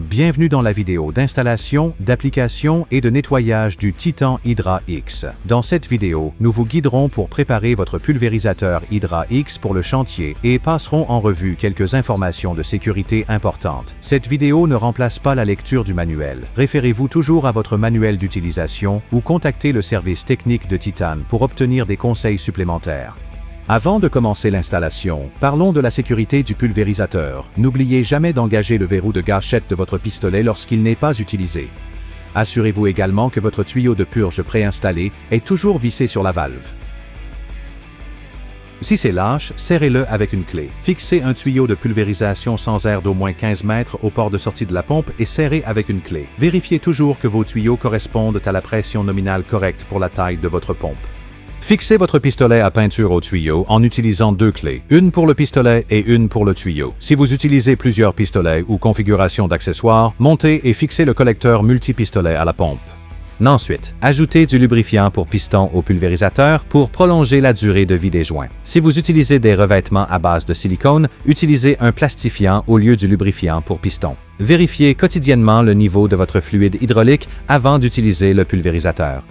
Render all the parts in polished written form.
Bienvenue dans la vidéo d'installation, d'application et de nettoyage du Titan Hydra X. Dans cette vidéo, nous vous guiderons pour préparer votre pulvérisateur Hydra X pour le chantier et passerons en revue quelques informations de sécurité importantes. Cette vidéo ne remplace pas la lecture du manuel. Référez-vous toujours à votre manuel d'utilisation ou contactez le service technique de Titan pour obtenir des conseils supplémentaires. Avant de commencer l'installation, parlons de la sécurité du pulvérisateur. N'oubliez jamais d'engager le verrou de gâchette de votre pistolet lorsqu'il n'est pas utilisé. Assurez-vous également que votre tuyau de purge préinstallé est toujours vissé sur la valve. Si c'est lâche, serrez-le avec une clé. Fixez un tuyau de pulvérisation sans air d'au moins 15 mètres au port de sortie de la pompe et serrez avec une clé. Vérifiez toujours que vos tuyaux correspondent à la pression nominale correcte pour la taille de votre pompe. Fixez votre pistolet à peinture au tuyau en utilisant deux clés, une pour le pistolet et une pour le tuyau. Si vous utilisez plusieurs pistolets ou configurations d'accessoires, montez et fixez le collecteur multipistolet à la pompe. Ensuite, ajoutez du lubrifiant pour piston au pulvérisateur pour prolonger la durée de vie des joints. Si vous utilisez des revêtements à base de silicone, utilisez un plastifiant au lieu du lubrifiant pour piston. Vérifiez quotidiennement le niveau de votre fluide hydraulique avant d'utiliser le pulvérisateur.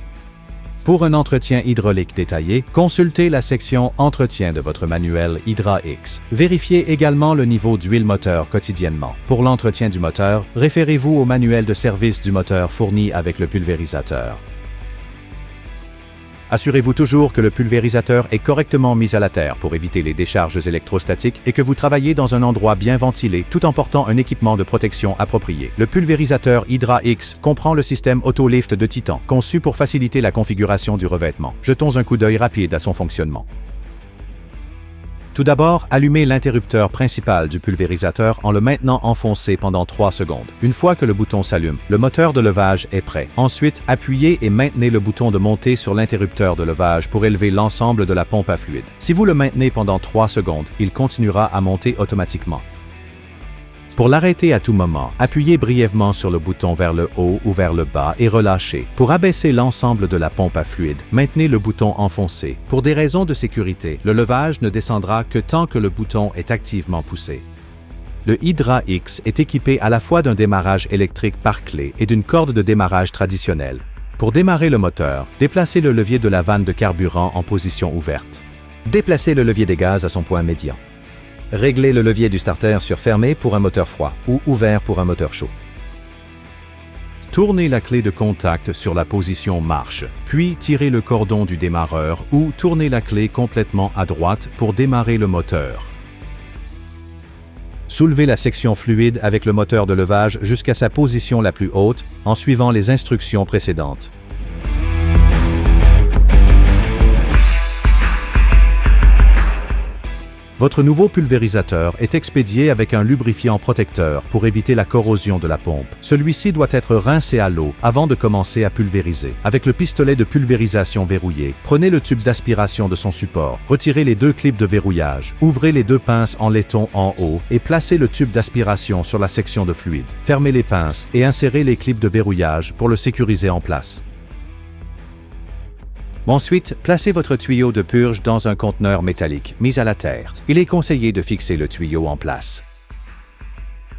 Pour un entretien hydraulique détaillé, consultez la section « Entretien » de votre manuel Hydra X. Vérifiez également le niveau d'huile moteur quotidiennement. Pour l'entretien du moteur, référez-vous au manuel de service du moteur fourni avec le pulvérisateur. Assurez-vous toujours que le pulvérisateur est correctement mis à la terre pour éviter les décharges électrostatiques et que vous travaillez dans un endroit bien ventilé tout en portant un équipement de protection approprié. Le pulvérisateur Hydra X comprend le système Auto-Lift de Titan, conçu pour faciliter la configuration du revêtement. Jetons un coup d'œil rapide à son fonctionnement. Tout d'abord, allumez l'interrupteur principal du pulvérisateur en le maintenant enfoncé pendant 3 secondes. Une fois que le bouton s'allume, le moteur de levage est prêt. Ensuite, appuyez et maintenez le bouton de montée sur l'interrupteur de levage pour élever l'ensemble de la pompe à fluide. Si vous le maintenez pendant 3 secondes, il continuera à monter automatiquement. Pour l'arrêter à tout moment, appuyez brièvement sur le bouton vers le haut ou vers le bas et relâchez. Pour abaisser l'ensemble de la pompe à fluide, maintenez le bouton enfoncé. Pour des raisons de sécurité, le levage ne descendra que tant que le bouton est activement poussé. Le Hydra X est équipé à la fois d'un démarrage électrique par clé et d'une corde de démarrage traditionnelle. Pour démarrer le moteur, déplacez le levier de la vanne de carburant en position ouverte. Déplacez le levier des gaz à son point médian. Réglez le levier du starter sur fermé pour un moteur froid ou ouvert pour un moteur chaud. Tournez la clé de contact sur la position marche, puis tirez le cordon du démarreur ou tournez la clé complètement à droite pour démarrer le moteur. Soulevez la section fluide avec le moteur de levage jusqu'à sa position la plus haute en suivant les instructions précédentes. Votre nouveau pulvérisateur est expédié avec un lubrifiant protecteur pour éviter la corrosion de la pompe. Celui-ci doit être rincé à l'eau avant de commencer à pulvériser. Avec le pistolet de pulvérisation verrouillé, prenez le tube d'aspiration de son support, retirez les 2 clips de verrouillage, ouvrez les 2 pinces en laiton en haut et placez le tube d'aspiration sur la section de fluide. Fermez les pinces et insérez les clips de verrouillage pour le sécuriser en place. Ensuite, placez votre tuyau de purge dans un conteneur métallique mis à la terre. Il est conseillé de fixer le tuyau en place.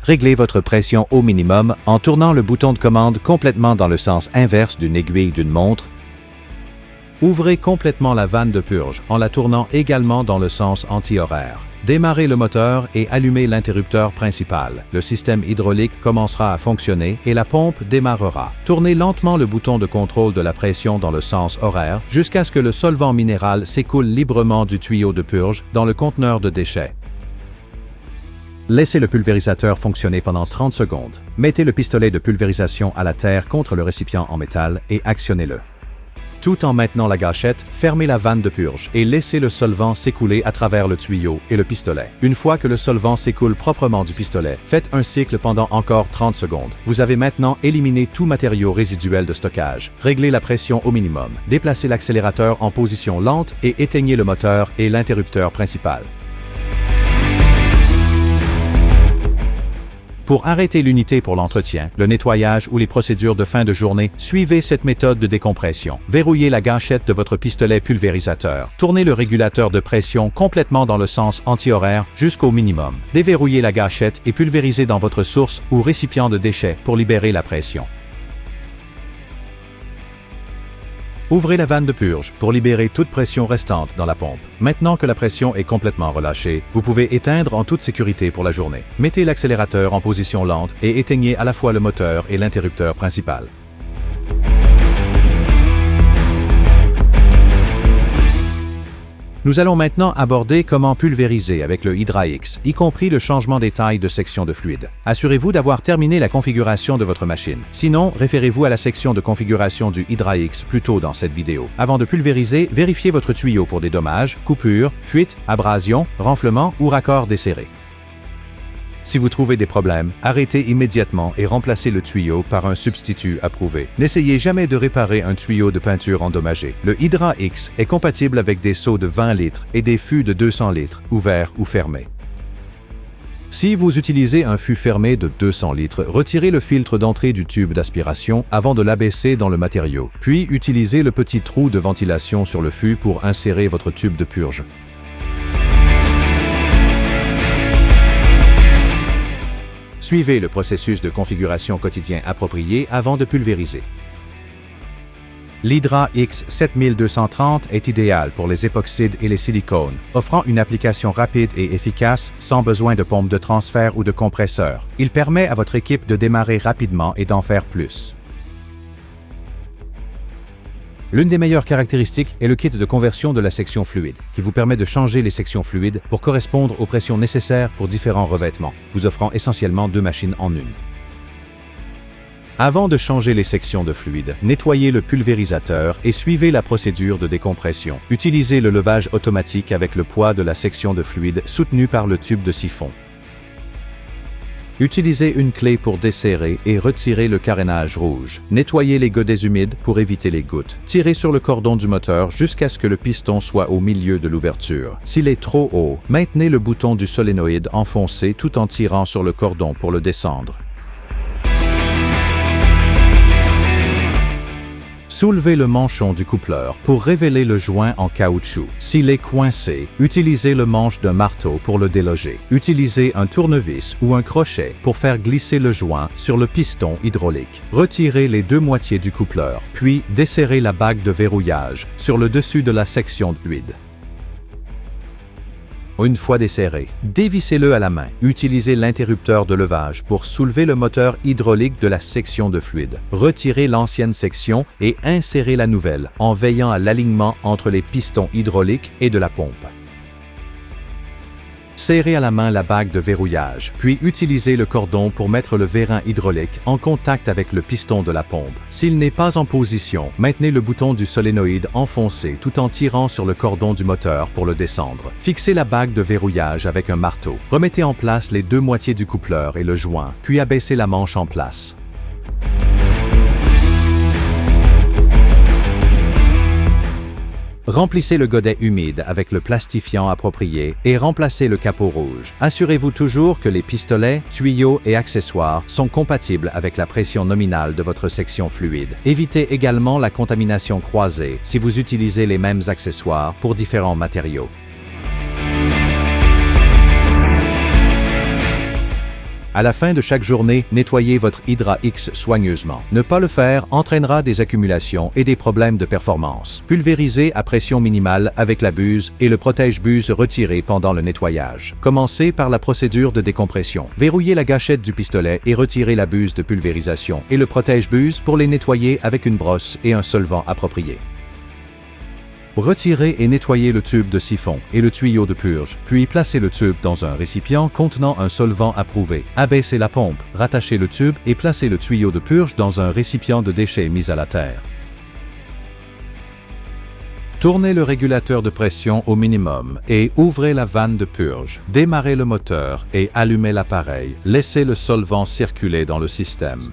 Réglez votre pression au minimum en tournant le bouton de commande complètement dans le sens inverse d'une aiguille d'une montre. Ouvrez complètement la vanne de purge en la tournant également dans le sens anti-horaire. Démarrez le moteur et allumez l'interrupteur principal. Le système hydraulique commencera à fonctionner et la pompe démarrera. Tournez lentement le bouton de contrôle de la pression dans le sens horaire jusqu'à ce que le solvant minéral s'écoule librement du tuyau de purge dans le conteneur de déchets. Laissez le pulvérisateur fonctionner pendant 30 secondes. Mettez le pistolet de pulvérisation à la terre contre le récipient en métal et actionnez-le. Tout en maintenant la gâchette, fermez la vanne de purge et laissez le solvant s'écouler à travers le tuyau et le pistolet. Une fois que le solvant s'écoule proprement du pistolet, faites un cycle pendant encore 30 secondes. Vous avez maintenant éliminé tout matériau résiduel de stockage. Réglez la pression au minimum. Déplacez l'accélérateur en position lente et éteignez le moteur et l'interrupteur principal. Pour arrêter l'unité pour l'entretien, le nettoyage ou les procédures de fin de journée, suivez cette méthode de décompression. Verrouillez la gâchette de votre pistolet pulvérisateur. Tournez le régulateur de pression complètement dans le sens anti-horaire jusqu'au minimum. Déverrouillez la gâchette et pulvérisez dans votre source ou récipient de déchets pour libérer la pression. Ouvrez la vanne de purge pour libérer toute pression restante dans la pompe. Maintenant que la pression est complètement relâchée, vous pouvez éteindre en toute sécurité pour la journée. Mettez l'accélérateur en position lente et éteignez à la fois le moteur et l'interrupteur principal. Nous allons maintenant aborder comment pulvériser avec le Hydra X, y compris le changement des tailles de section de fluide. Assurez-vous d'avoir terminé la configuration de votre machine. Sinon, référez-vous à la section de configuration du Hydra X plus tôt dans cette vidéo. Avant de pulvériser, vérifiez votre tuyau pour des dommages, coupures, fuites, abrasions, renflements ou raccords desserrés. Si vous trouvez des problèmes, arrêtez immédiatement et remplacez le tuyau par un substitut approuvé. N'essayez jamais de réparer un tuyau de peinture endommagé. Le Hydra X est compatible avec des seaux de 20 litres et des fûts de 200 litres, ouverts ou fermés. Si vous utilisez un fût fermé de 200 litres, retirez le filtre d'entrée du tube d'aspiration avant de l'abaisser dans le matériau. Puis utilisez le petit trou de ventilation sur le fût pour insérer votre tube de purge. Suivez le processus de configuration quotidien approprié avant de pulvériser. L'Hydra X 7230 est idéal pour les époxydes et les silicones, offrant une application rapide et efficace sans besoin de pompe de transfert ou de compresseur. Il permet à votre équipe de démarrer rapidement et d'en faire plus. L'une des meilleures caractéristiques est le kit de conversion de la section fluide, qui vous permet de changer les sections fluides pour correspondre aux pressions nécessaires pour différents revêtements, vous offrant essentiellement 2 machines en une. Avant de changer les sections de fluide, nettoyez le pulvérisateur et suivez la procédure de décompression. Utilisez le levage automatique avec le poids de la section de fluide soutenu par le tube de siphon. Utilisez une clé pour desserrer et retirer le carénage rouge. Nettoyez les godets humides pour éviter les gouttes. Tirez sur le cordon du moteur jusqu'à ce que le piston soit au milieu de l'ouverture. S'il est trop haut, maintenez le bouton du solénoïde enfoncé tout en tirant sur le cordon pour le descendre. Soulevez le manchon du coupleur pour révéler le joint en caoutchouc. S'il est coincé, utilisez le manche d'un marteau pour le déloger. Utilisez un tournevis ou un crochet pour faire glisser le joint sur le piston hydraulique. Retirez les 2 moitiés du coupleur, puis desserrez la bague de verrouillage sur le dessus de la section de fluide. Une fois desserré, dévissez-le à la main. Utilisez l'interrupteur de levage pour soulever le moteur hydraulique de la section de fluide. Retirez l'ancienne section et insérez la nouvelle en veillant à l'alignement entre les pistons hydrauliques et de la pompe. Serrez à la main la bague de verrouillage, puis utilisez le cordon pour mettre le vérin hydraulique en contact avec le piston de la pompe. S'il n'est pas en position, maintenez le bouton du solénoïde enfoncé tout en tirant sur le cordon du moteur pour le descendre. Fixez la bague de verrouillage avec un marteau. Remettez en place les 2 moitiés du coupleur et le joint, puis abaissez la manche en place. Remplissez le godet humide avec le plastifiant approprié et remplacez le capot rouge. Assurez-vous toujours que les pistolets, tuyaux et accessoires sont compatibles avec la pression nominale de votre section fluide. Évitez également la contamination croisée si vous utilisez les mêmes accessoires pour différents matériaux. À la fin de chaque journée, nettoyez votre Hydra X soigneusement. Ne pas le faire entraînera des accumulations et des problèmes de performance. Pulvérisez à pression minimale avec la buse et le protège-buse retiré pendant le nettoyage. Commencez par la procédure de décompression. Verrouillez la gâchette du pistolet et retirez la buse de pulvérisation et le protège-buse pour les nettoyer avec une brosse et un solvant approprié. Retirez et nettoyez le tube de siphon et le tuyau de purge, puis placez le tube dans un récipient contenant un solvant approuvé. Abaissez la pompe, rattachez le tube et placez le tuyau de purge dans un récipient de déchets mis à la terre. Tournez le régulateur de pression au minimum et ouvrez la vanne de purge. Démarrez le moteur et allumez l'appareil. Laissez le solvant circuler dans le système.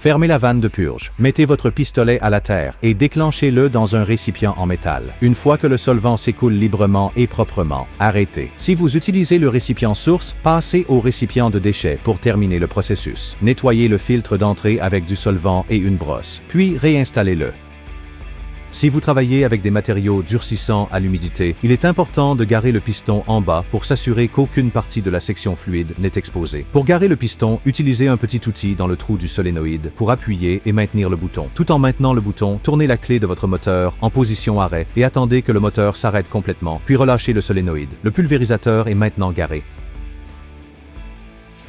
Fermez la vanne de purge. Mettez votre pistolet à la terre et déclenchez-le dans un récipient en métal. Une fois que le solvant s'écoule librement et proprement, arrêtez. Si vous utilisez le récipient source, passez au récipient de déchets pour terminer le processus. Nettoyez le filtre d'entrée avec du solvant et une brosse, puis réinstallez-le. Si vous travaillez avec des matériaux durcissants à l'humidité, il est important de garer le piston en bas pour s'assurer qu'aucune partie de la section fluide n'est exposée. Pour garer le piston, utilisez un petit outil dans le trou du solénoïde pour appuyer et maintenir le bouton. Tout en maintenant le bouton, tournez la clé de votre moteur en position arrêt et attendez que le moteur s'arrête complètement, puis relâchez le solénoïde. Le pulvérisateur est maintenant garé.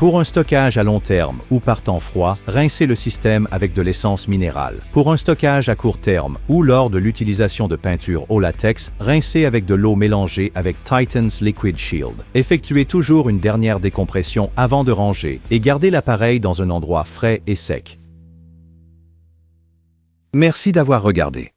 Pour un stockage à long terme ou par temps froid, rincez le système avec de l'essence minérale. Pour un stockage à court terme ou lors de l'utilisation de peinture au latex, rincez avec de l'eau mélangée avec Titan's Liquid Shield. Effectuez toujours une dernière décompression avant de ranger et gardez l'appareil dans un endroit frais et sec. Merci d'avoir regardé.